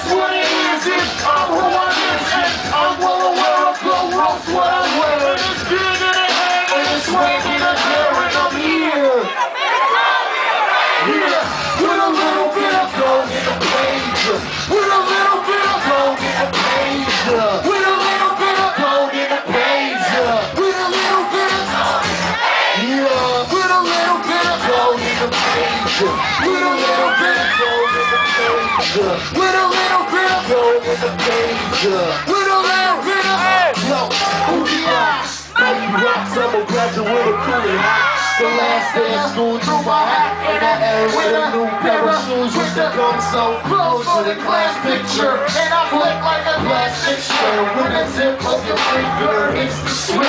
That's what it is. I'm who I is, and I'm well aware of the ropes what I'm wearing. It's big in the head, and it's weight in the hair, and I'm here. Here, with a little bit of gold in the page. With a little bit of gold in the page. With a little bit of gold in the page. With a little bit of gold. Yeah, with a little bit of gold in the page. With a little bit of gold in the page. With a little bit of gold in the page. With a little bit of yo, who the eyes? Baby rocks, I'm a graduate of Cooley High. The last day of school, threw my hat in the air with a new pair of shoes with the gum so close for the class picture. And I flick like a plastic shirt with a zip of your finger. It's the switch.